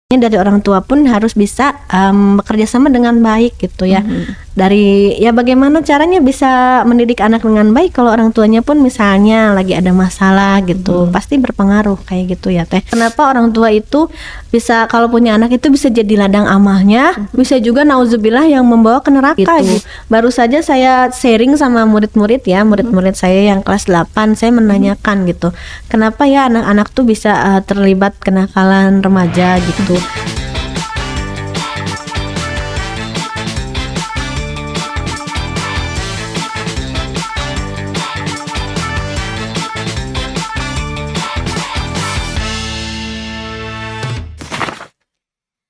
Dari orang tua pun harus bisa bekerja sama dengan baik gitu ya. Dari ya bagaimana caranya bisa mendidik anak dengan baik kalau orang tuanya pun misalnya lagi ada masalah gitu, pasti berpengaruh kayak gitu ya Teh. Kenapa orang tua itu bisa kalau punya anak itu bisa jadi ladang amalnya, bisa juga nauzubillah yang membawa ke neraka gitu. Baru saja saya sharing sama murid-murid ya, murid-murid saya yang kelas 8, saya menanyakan gitu. Kenapa ya anak-anak tuh bisa terlibat kenakalan remaja gitu.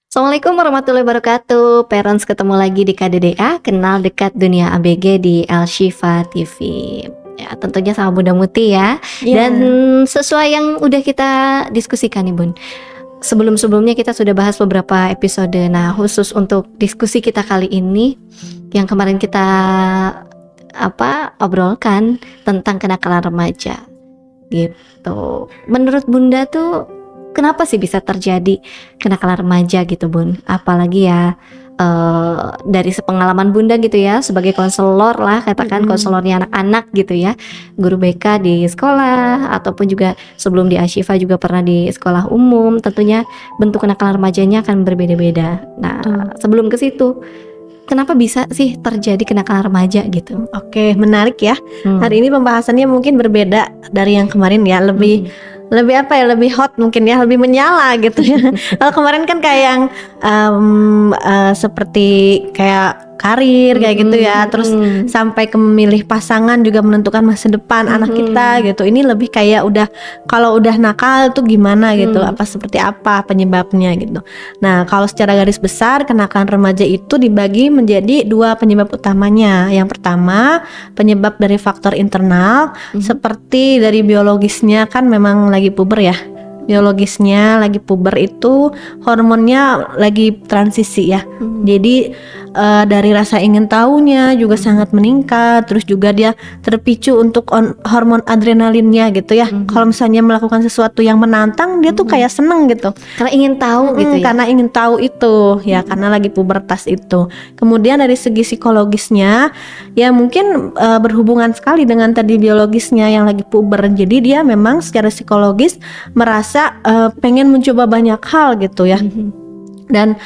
Assalamualaikum warahmatullahi wabarakatuh. Parents ketemu lagi di KDDA, Kenal Dekat Dunia ABG di Al Shifa TV. Ya, tentunya sama Bunda Muti ya. Dan sesuai yang udah kita diskusikan nih Bun. Sebelum-sebelumnya kita sudah bahas beberapa episode. Nah, khusus untuk diskusi kita kali ini yang kemarin kita obrolkan tentang kenakalan remaja. Gitu. Menurut Bunda tuh kenapa sih bisa terjadi kenakalan remaja gitu Bun? Apalagi ya dari sepengalaman Bunda gitu ya, sebagai konselor lah, katakan konselornya anak-anak gitu ya, guru BK di sekolah ataupun juga sebelum di Ashifa juga pernah di sekolah umum. Tentunya bentuk kenakalan remajanya akan berbeda-beda. Nah, sebelum ke situ, kenapa bisa sih terjadi kenakalan remaja gitu? Oke, menarik ya. Hari ini pembahasannya mungkin berbeda dari yang kemarin ya, lebih lebih hot mungkin ya, lebih menyala gitu ya. Kalau kemarin kan kayak yang seperti kayak karir kayak gitu ya, terus sampai ke memilih pasangan juga menentukan masa depan anak kita gitu. Ini lebih kayak udah kalau udah nakal tuh gimana gitu, seperti apa penyebabnya gitu. Nah, kalau secara garis besar kenakalan remaja itu dibagi menjadi dua penyebab utamanya. Yang pertama, penyebab dari faktor internal seperti dari biologisnya, kan memang lagi puber ya. Biologisnya lagi puber itu hormonnya lagi transisi ya. Jadi dari rasa ingin tahunya juga sangat meningkat, terus juga dia terpicu untuk hormon adrenalinnya gitu ya. Kalau misalnya melakukan sesuatu yang menantang, dia tuh kayak seneng gitu. Karena ingin tahu gitu ya. Karena ingin tahu itu ya, karena lagi pubertas itu. Kemudian dari segi psikologisnya ya mungkin berhubungan sekali dengan tadi biologisnya yang lagi puber. Jadi dia memang secara psikologis merasa pengen mencoba banyak hal gitu ya. Dan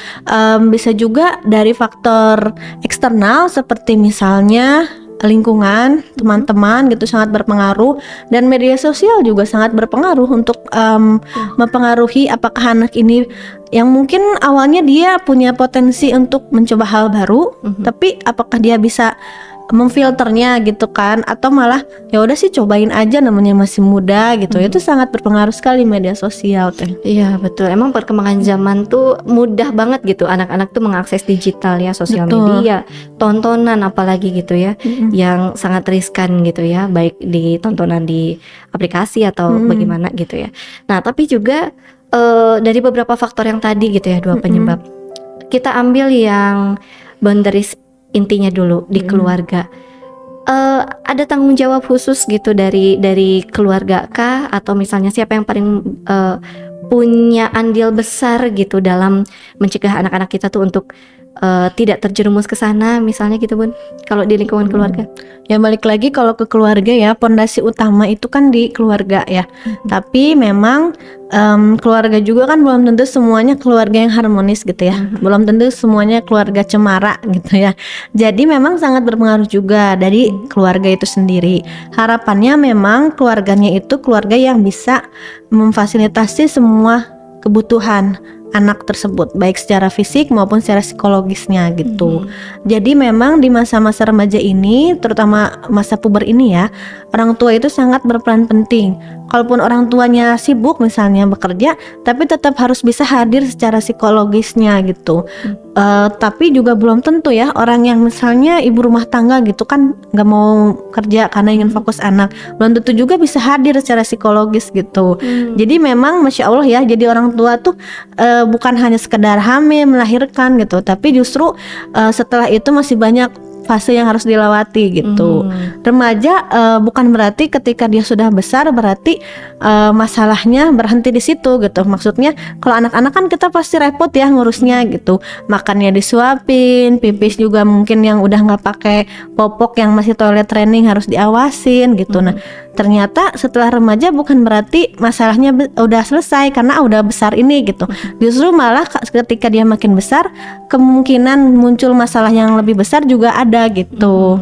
bisa juga dari faktor eksternal seperti misalnya lingkungan, teman-teman gitu sangat berpengaruh, dan media sosial juga sangat berpengaruh untuk mempengaruhi apakah anak ini yang mungkin awalnya dia punya potensi untuk mencoba hal baru, tapi apakah dia bisa memfilternya gitu kan, atau malah ya udah sih cobain aja namanya masih muda gitu. Itu sangat berpengaruh sekali media sosial Teh. Iya betul, emang perkembangan zaman tuh mudah banget gitu, anak-anak tuh mengakses digital ya, sosial media, tontonan apalagi gitu ya, yang sangat riskan gitu ya, baik di tontonan di aplikasi atau bagaimana gitu ya. Nah tapi juga dari beberapa faktor yang tadi gitu ya, dua penyebab, kita ambil yang boundaries intinya dulu di keluarga. Ada tanggung jawab khusus gitu dari keluarga kah, atau misalnya siapa yang paling punya andil besar gitu dalam mencegah anak-anak kita tuh untuk tidak terjerumus ke sana misalnya gitu Bun, kalau di lingkungan keluarga? Ya balik lagi kalau ke keluarga ya, pondasi utama itu kan di keluarga ya. Tapi memang keluarga juga kan belum tentu semuanya keluarga yang harmonis gitu ya. Belum tentu semuanya keluarga cemara gitu ya. Jadi memang sangat berpengaruh juga dari keluarga itu sendiri. Harapannya memang keluarganya itu keluarga yang bisa memfasilitasi semua kebutuhan anak tersebut, baik secara fisik maupun secara psikologisnya gitu. Jadi memang di masa-masa remaja ini, terutama masa puber ini ya, orang tua itu sangat berperan penting. Kalaupun orang tuanya sibuk misalnya bekerja, tapi tetap harus bisa hadir secara psikologisnya gitu. Tapi juga belum tentu ya, orang yang misalnya ibu rumah tangga gitu kan nggak mau kerja karena ingin fokus anak, belum tentu juga bisa hadir secara psikologis gitu. Jadi memang masya Allah ya, jadi orang tua tuh bukan hanya sekedar hamil melahirkan gitu, tapi justru setelah itu masih banyak fase yang harus dilewati gitu. Remaja bukan berarti ketika dia sudah besar berarti masalahnya berhenti di situ gitu. Maksudnya kalau anak-anak kan kita pasti repot ya ngurusnya gitu. Makannya disuapin, pipis juga mungkin yang udah nggak pakai popok yang masih toilet training harus diawasin gitu. Nah ternyata setelah remaja bukan berarti masalahnya udah selesai karena udah besar ini gitu. Justru malah ketika dia makin besar kemungkinan muncul masalah yang lebih besar juga ada gitu.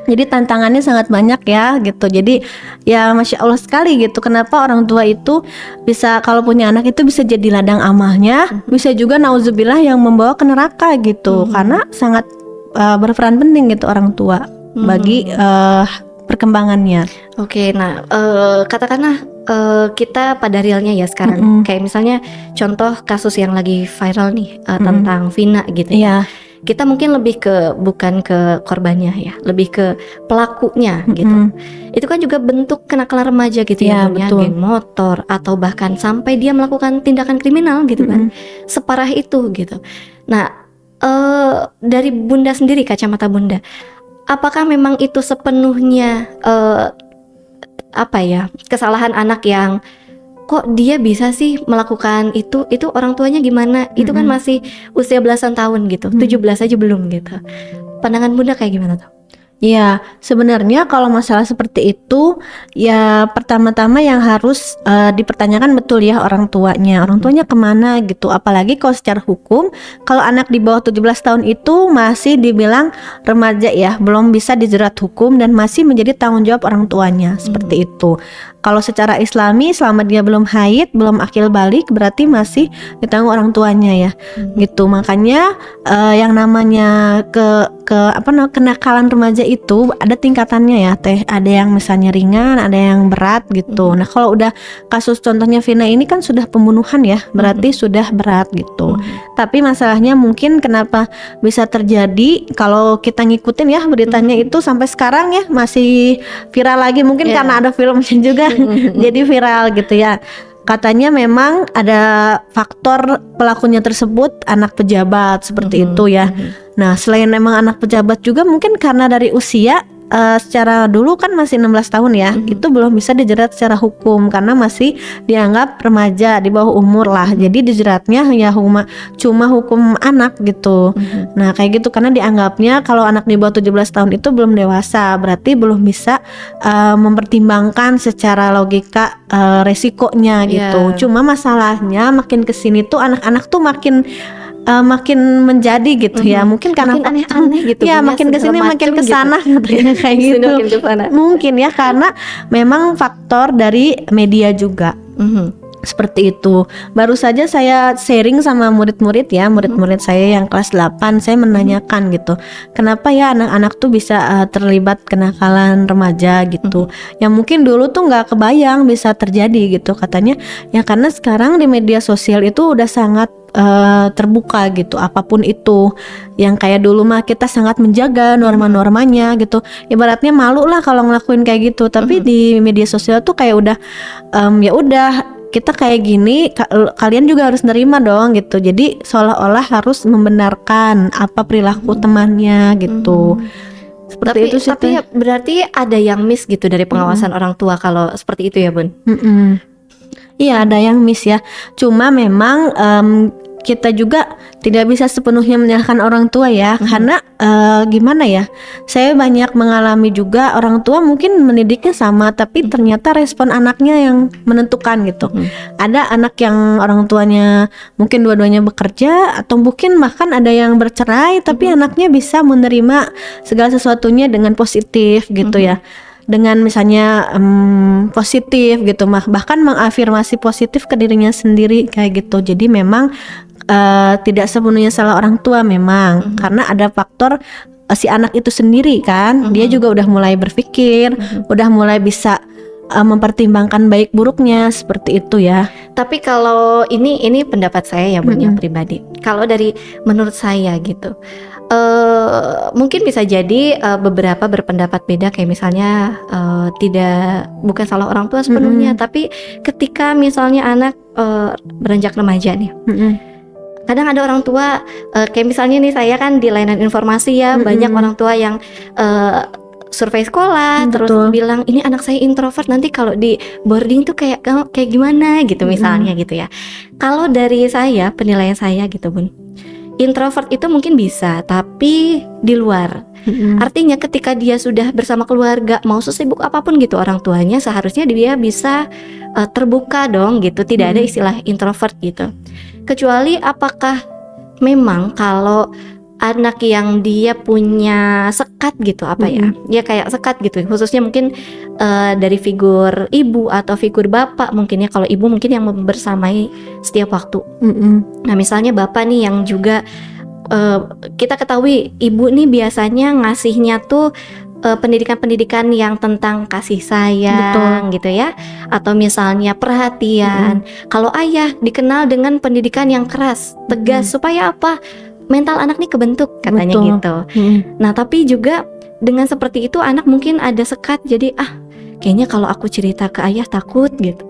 Jadi tantangannya sangat banyak ya gitu. Jadi ya Masya Allah sekali gitu. Kenapa orang tua itu bisa kalau punya anak itu bisa jadi ladang amalnya, bisa juga nauzubillah yang membawa ke neraka gitu. Karena sangat berperan penting gitu orang tua bagi perkembangannya. Oke, nah katakanlah kita pada realnya ya sekarang, kayak misalnya contoh kasus yang lagi viral nih tentang Vina gitu ya. Kita mungkin lebih ke bukan ke korbannya ya, lebih ke pelakunya gitu. Itu kan juga bentuk kenakalan remaja gitu ya, geng motor atau bahkan sampai dia melakukan tindakan kriminal gitu kan, separah itu gitu. Nah dari Bunda sendiri, kacamata Bunda, apakah memang itu sepenuhnya kesalahan anak yang kok dia bisa sih melakukan itu orang tuanya gimana? Itu kan masih usia belasan tahun gitu, 17 aja belum gitu. Pandangan Bunda kayak gimana tuh? Ya, sebenarnya kalau masalah seperti itu ya pertama-tama yang harus dipertanyakan betul ya orang tuanya kemana gitu. Apalagi kalau secara hukum, kalau anak di bawah 17 tahun itu masih dibilang remaja ya, belum bisa dijerat hukum dan masih menjadi tanggung jawab orang tuanya, seperti itu. Kalau secara Islami selama dia belum haid, belum akil balik, berarti masih ditanggung orang tuanya ya, gitu. Makanya yang namanya kenakalan remaja itu ada tingkatannya ya, Teh. Ada yang misalnya ringan, ada yang berat gitu. Nah kalau udah kasus contohnya Vina ini kan sudah pembunuhan ya, berarti sudah berat gitu. Tapi masalahnya mungkin kenapa bisa terjadi kalau kita ngikutin ya beritanya itu sampai sekarang ya masih viral lagi, mungkin karena ada filmnya juga. Jadi viral gitu ya. Katanya memang ada faktor pelakunya tersebut anak pejabat seperti itu ya. Nah selain memang anak pejabat juga mungkin karena dari usia secara dulu kan masih 16 tahun ya, itu belum bisa dijerat secara hukum karena masih dianggap remaja di bawah umur lah. Jadi dijeratnya ya cuma hukum anak gitu. Nah kayak gitu karena dianggapnya kalau anak di bawah 17 tahun itu belum dewasa, berarti belum bisa mempertimbangkan secara logika resikonya gitu. Cuma masalahnya makin kesini tuh anak-anak tuh makin menjadi gitu ya, mungkin karena makin aneh-aneh gitu ya, makin kesini makin kesana gitu ya, kayak gitu mungkin ya karena memang faktor dari media juga. Seperti itu. Baru saja saya sharing sama murid-murid ya, murid-murid saya yang kelas 8, saya menanyakan gitu, kenapa ya anak-anak tuh bisa terlibat kenakalan remaja gitu. Yang mungkin dulu tuh nggak kebayang bisa terjadi gitu. Katanya ya karena sekarang di media sosial itu udah sangat terbuka gitu, apapun itu. Yang kayak dulu mah kita sangat menjaga norma-normanya gitu, ibaratnya malu lah kalau ngelakuin kayak gitu. Tapi di media sosial tuh kayak udah ya udah kita kayak gini, kalian juga harus nerima dong gitu. Jadi seolah-olah harus membenarkan apa perilaku temannya gitu. Seperti itu sih. Tapi berarti ada yang miss gitu dari pengawasan orang tua kalau seperti itu ya Bun? Iya ada yang miss ya. Cuma memang kita juga tidak bisa sepenuhnya menyalahkan orang tua ya, karena gimana ya, saya banyak mengalami juga orang tua mungkin mendidiknya sama tapi ternyata respon anaknya yang menentukan gitu. Ada anak yang orang tuanya mungkin dua-duanya bekerja atau mungkin bahkan ada yang bercerai tapi anaknya bisa menerima segala sesuatunya dengan positif gitu ya, dengan misalnya positif gitu, bahkan mengafirmasi positif ke dirinya sendiri kayak gitu. Jadi memang tidak sepenuhnya salah orang tua memang, karena ada faktor si anak itu sendiri kan, dia juga udah mulai berpikir, udah mulai bisa mempertimbangkan baik buruknya seperti itu ya. Tapi kalau ini pendapat saya ya Bun, yang pribadi. Kalau dari menurut saya gitu, mungkin bisa jadi beberapa berpendapat beda, kayak misalnya bukan salah orang tua sepenuhnya, tapi ketika misalnya anak beranjak remaja nih, kadang ada orang tua kayak misalnya nih saya kan di layanan informasi ya, banyak orang tua yang survei sekolah terus bilang ini anak saya introvert, nanti kalau di boarding tuh kayak gimana gitu misalnya gitu ya. Kalau dari saya, penilaian saya gitu Bun, introvert itu mungkin bisa, tapi di luar. Artinya ketika dia sudah bersama keluarga, mau sesibuk apapun gitu orang tuanya, seharusnya dia bisa terbuka dong gitu. Tidak ada istilah introvert gitu. Kecuali apakah memang kalau anak yang dia punya sekat gitu ya kayak sekat gitu, khususnya mungkin dari figur ibu atau figur bapak mungkin ya. Kalau ibu mungkin yang membersamai setiap waktu. Nah misalnya bapak nih yang juga kita ketahui ibu nih biasanya ngasihnya tuh pendidikan-pendidikan yang tentang kasih sayang gitu ya, atau misalnya perhatian. Kalau ayah dikenal dengan pendidikan yang keras, tegas, supaya apa? Mental anak nih kebentuk katanya gitu. Nah tapi juga dengan seperti itu anak mungkin ada sekat, jadi kayaknya kalau aku cerita ke ayah takut gitu.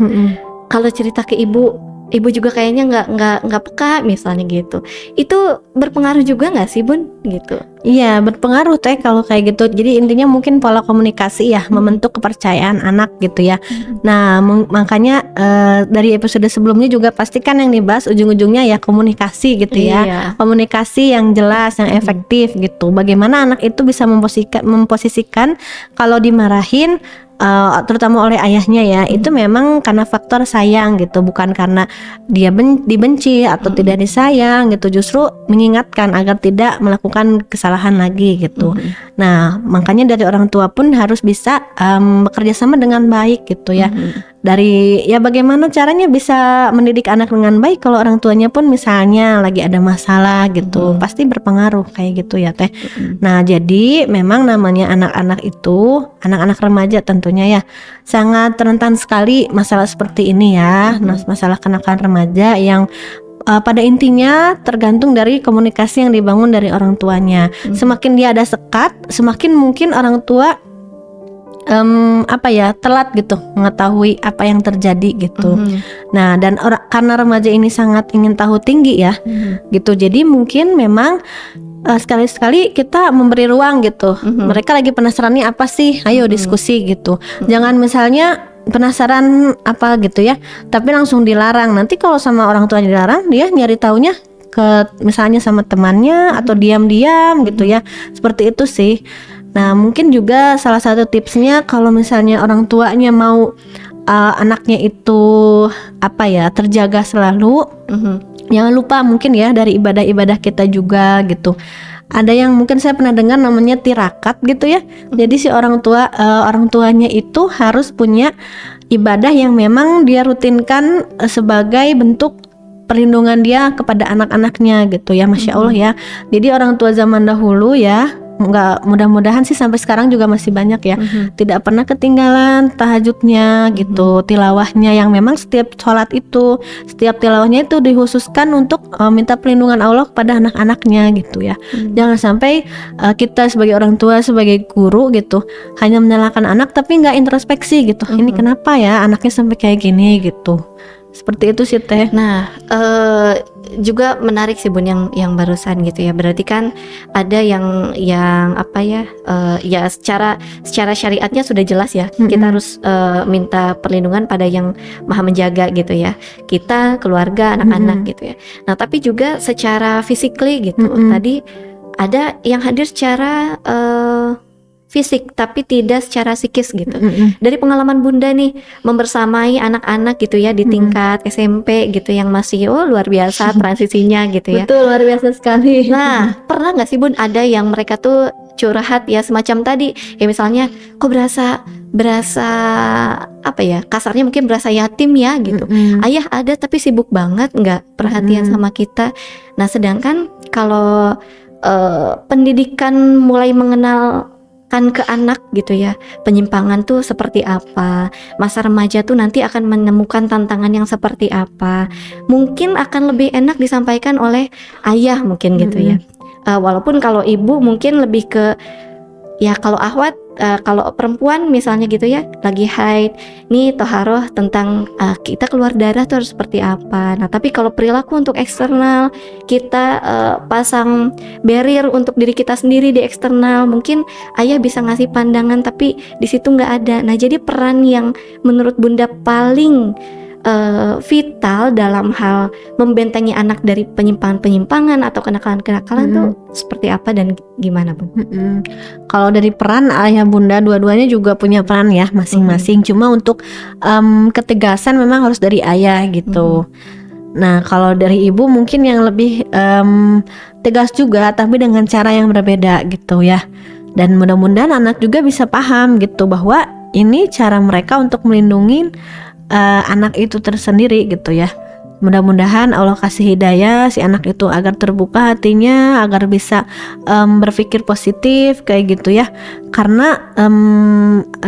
Kalau cerita ke ibu juga kayaknya nggak peka misalnya gitu. Itu berpengaruh juga nggak sih Bun gitu? Iya berpengaruh Teh kalau kayak gitu. Jadi intinya mungkin pola komunikasi ya, membentuk kepercayaan anak gitu ya. Nah makanya dari episode sebelumnya juga pastikan yang dibahas ujung-ujungnya ya komunikasi gitu ya. Komunikasi yang jelas, yang efektif gitu. Bagaimana anak itu bisa memposisikan kalau dimarahin terutama oleh ayahnya ya, itu memang karena faktor sayang gitu, bukan karena dia dibenci atau tidak disayang gitu, justru mengingatkan agar tidak melakukan kesalahan lagi gitu. Nah makanya dari orang tua pun harus bisa bekerja sama dengan baik gitu ya. Dari ya bagaimana caranya bisa mendidik anak dengan baik kalau orang tuanya pun misalnya lagi ada masalah gitu, pasti berpengaruh kayak gitu ya Teh. Nah jadi memang namanya anak-anak itu, anak-anak remaja tentunya ya, sangat rentan sekali masalah seperti ini ya. Masalah kenakalan remaja yang pada intinya tergantung dari komunikasi yang dibangun dari orang tuanya. Semakin dia ada sekat, semakin mungkin orang tua telat gitu mengetahui apa yang terjadi gitu. Nah dan karena remaja ini sangat ingin tahu tinggi ya gitu, jadi mungkin memang sekali-sekali kita memberi ruang gitu. Mereka lagi penasaran nih apa sih, ayo diskusi gitu. Jangan misalnya penasaran apa gitu ya, tapi langsung dilarang. Nanti kalau sama orang tuanya dilarang, dia nyari taunya ke misalnya sama temannya atau diam-diam gitu ya. Seperti itu sih. Nah mungkin juga salah satu tipsnya kalau misalnya orang tuanya mau anaknya itu terjaga selalu, jangan lupa mungkin ya dari ibadah-ibadah kita juga gitu. Ada yang mungkin saya pernah dengar namanya tirakat gitu ya. Jadi si orang tuanya itu harus punya ibadah yang memang dia rutinkan sebagai bentuk perlindungan dia kepada anak-anaknya gitu ya. Masya Allah ya. Jadi orang tua zaman dahulu ya, nggak, mudah-mudahan sih sampai sekarang juga masih banyak ya, tidak pernah ketinggalan tahajudnya gitu, tilawahnya yang memang setiap sholat itu, setiap tilawahnya itu dikhususkan untuk minta perlindungan Allah kepada anak-anaknya gitu ya. Jangan sampai kita sebagai orang tua, sebagai guru gitu, hanya menyalahkan anak tapi nggak introspeksi gitu. Ini kenapa ya anaknya sampai kayak gini gitu. Seperti itu sih Teh. Nah juga menarik sih Bun yang barusan gitu ya. Berarti kan ada yang ya secara syariatnya sudah jelas ya. Kita harus minta perlindungan pada yang maha menjaga gitu ya. Kita, keluarga, anak-anak gitu ya. Nah tapi juga secara physically gitu. Tadi ada yang hadir secara fisik tapi tidak secara psikis gitu. Dari pengalaman Bunda nih membersamai anak-anak gitu ya di tingkat SMP gitu yang masih luar biasa transisinya gitu ya. Betul, luar biasa sekali. Nah pernah nggak sih Bun ada yang mereka tuh curhat ya semacam tadi ya, misalnya kok berasa kasarnya mungkin berasa yatim ya gitu. Ayah ada tapi sibuk banget, nggak perhatian sama kita. Nah sedangkan kalau pendidikan mulai mengenal ke anak gitu ya, penyimpangan tuh seperti apa, masa remaja tuh nanti akan menemukan tantangan yang seperti apa, mungkin akan lebih enak disampaikan oleh ayah mungkin gitu ya. Walaupun kalau ibu mungkin lebih ke ya, kalau Ahwat kalau perempuan misalnya gitu ya, lagi haid, nih toharoh tentang kita keluar darah tuh harus seperti apa. Nah tapi kalau perilaku untuk eksternal, kita pasang barrier untuk diri kita sendiri di eksternal, mungkin ayah bisa ngasih pandangan tapi di situ nggak ada. Nah jadi peran yang menurut Bunda paling vital dalam hal membentengi anak dari penyimpangan-penyimpangan atau kenakalan-kenakalan tuh seperti apa dan gimana, Bun? Kalau dari peran ayah bunda dua-duanya juga punya peran ya masing-masing. Cuma untuk ketegasan memang harus dari ayah gitu. Nah kalau dari ibu mungkin yang lebih tegas juga, tapi dengan cara yang berbeda gitu ya. Dan mudah-mudahan anak juga bisa paham gitu bahwa ini cara mereka untuk melindungi anak itu tersendiri gitu ya. Mudah-mudahan Allah kasih hidayah si anak itu agar terbuka hatinya, agar bisa berpikir positif kayak gitu ya. Karena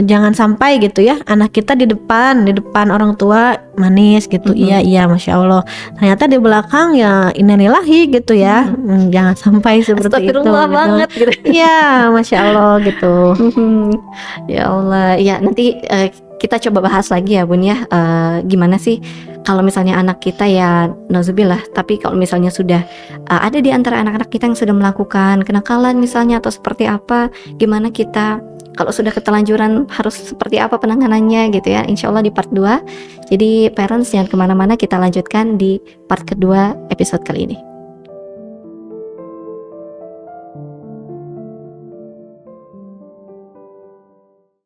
jangan sampai gitu ya anak kita di depan orang tua manis gitu, iya masya Allah, ternyata di belakang ya innalillahi gitu ya. Jangan sampai seperti itu Astagfirullah gitu. banget gitu. Iya masya Allah gitu. Ya Allah, ya nanti kita coba bahas lagi ya Bun ya, gimana sih kalau misalnya anak kita ya nauzubillah, tapi kalau misalnya sudah ada di antara anak-anak kita yang sudah melakukan kenakalan misalnya atau seperti apa, gimana kita kalau sudah ketelanjuran harus seperti apa penanganannya gitu ya, insya Allah di part 2. Jadi parents jangan kemana-mana, kita lanjutkan di part kedua episode kali ini.